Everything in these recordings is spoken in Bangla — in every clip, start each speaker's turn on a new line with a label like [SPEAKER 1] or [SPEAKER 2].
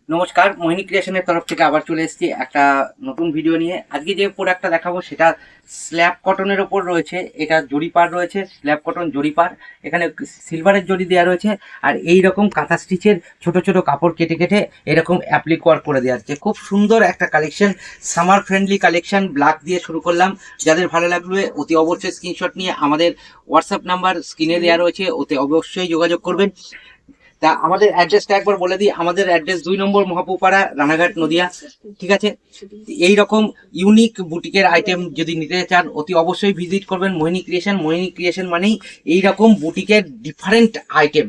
[SPEAKER 1] নমস্কার, মোহিনী ক্রিয়েশনের তরফ থেকে আবার চলে এসেছি একটা নতুন ভিডিও নিয়ে। আজকে যে প্রোডাক্টটা দেখাবো সেটা স্ল্যাব কটনের ওপর রয়েছে। এটা জরিপার রয়েছে, স্ল্যাব কটন জরিপার। এখানে সিলভারের জরি দেওয়া রয়েছে। আর এই রকম কাঁথা স্টিচের ছোট ছোট কাপড় কেটে কেটে এরকম অ্যাপ্লিক ওয়ার্ক করে দেওয়া হচ্ছে। খুব সুন্দর একটা collection, summer friendly collection. Black দিয়ে শুরু করলাম। যাদের ভালো লাগবে অতি অবশ্যই স্ক্রিনশট নিয়ে আমাদের হোয়াটসঅ্যাপ নাম্বার স্ক্রিনে দেওয়া রয়েছে, ওতে অবশ্যই যোগাযোগ করবেন। তা আমাদের অ্যাড্রেসটা একবার বলে দিই। আমাদের অ্যাড্রেস 2 নম্বর মহাপুপাড়া, রানাঘাট, নদিয়া। ঠিক আছে। এই রকম ইউনিক বুটিকের আইটেম যদি নিতে চান অতি অবশ্যই ভিজিট করবেন মোহিনী ক্রিয়েশন। মোহিনী ক্রিয়েশন মানেই এইরকম বুটিকের ডিফারেন্ট আইটেম।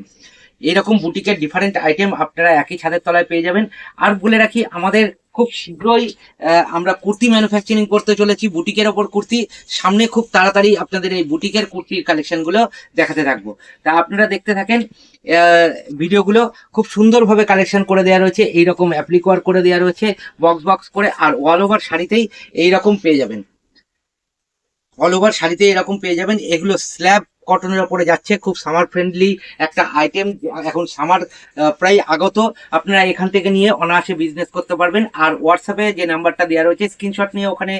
[SPEAKER 1] এইরকম বুটিকের ডিফারেন্ট আইটেম আপনারা একই ছাদের তলায় পেয়ে যাবেন। আর বলে রাখি, আমাদের খুব শীঘ্রই আমরা কুর্তি ম্যানুফ্যাকচারিং করতে চলেছি, বুটিকের ওপর কুর্তি। সামনে খুব তাড়াতাড়ি আপনাদের এই বুটিকের কুর্তির কালেকশনগুলো দেখাতে থাকবো। তা আপনারা দেখতে থাকেন ভিডিওগুলো। খুব সুন্দরভাবে কালেকশন করে দেওয়া রয়েছে, এইরকম অ্যাপ্লিক ওয়ার্ক করে দেওয়া রয়েছে বক্স বক্স করে। আর অল ওভার শাড়িতেই এইরকম পেয়ে যাবেন, অল ওভার শাড়িতে এরকম পেয়ে যাবেন। এগুলো স্ল্যাব কটনের ওপরে যাচ্ছে, খুব সামার ফ্রেন্ডলি একটা আইটেম। এখন সামার প্রায় আগত, আপনারা এখান থেকে নিয়ে অনায়াসে বিজনেস করতে পারবেন। আর হোয়াটসঅ্যাপে যে নাম্বারটা দেওয়া রয়েছে স্ক্রিনশট নিয়ে ওখানে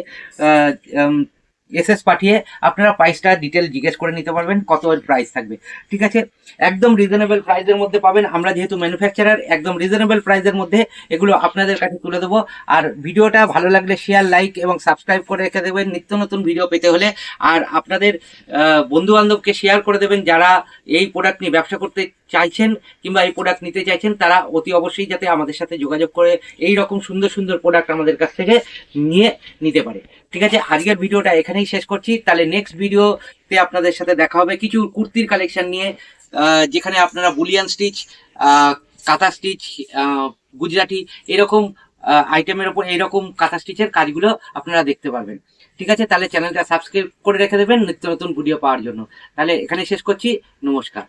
[SPEAKER 1] এসএস পাঠিয়ে আপনারা প্রাইসটা ডিটেল জিজ্ঞেস করে নিতে পারবেন, কত প্রাইস থাকবে। ঠিক আছে, একদম রিজনেবল প্রাইসের মধ্যে পাবেন। আমরা যেহেতু ম্যানুফ্যাকচারার, একদম রিজনেবল প্রাইসের মধ্যে এগুলো আপনাদের কাছে তুলে দেবো। আর ভিডিওটা ভালো লাগলে শেয়ার, লাইক এবং সাবস্ক্রাইব করে রেখে দেবেন নিত্য নতুন ভিডিও পেতে হলে। আর আপনাদের বন্ধু বান্ধবকে শেয়ার করে দেবেন যারা এই প্রোডাক্ট নিয়ে ব্যবসা করতে চাইছেন কিংবা এই প্রোডাক্ট নিতে চাইছেন। তারা অতি অবশ্যই যাতে আমাদের সাথে যোগাযোগ করে এই রকম সুন্দর সুন্দর প্রোডাক্ট আমাদের কাছ থেকে নিয়ে নিতে পারে। ঠিক আছে, আজকের ভিডিওটা এখানেই শেষ করছি। তাহলে নেক্সট ভিডিওতে আপনাদের সাথে দেখা হবে কিছু কুর্তির কালেকশন নিয়ে, যেখানে আপনারা বুলিয়ান স্টিচ, কাঁথা স্টিচ, গুজরাটি এরকম আইটেমের ওপর এইরকম কাঁথা স্টিচের কাজগুলো আপনারা দেখতে পারবেন। ঠিক আছে, তাহলে চ্যানেলটা সাবস্ক্রাইব করে রেখে দেবেন নিত্য নতুন ভিডিও পাওয়ার জন্য। তাহলে এখানে শেষ করছি। নমস্কার।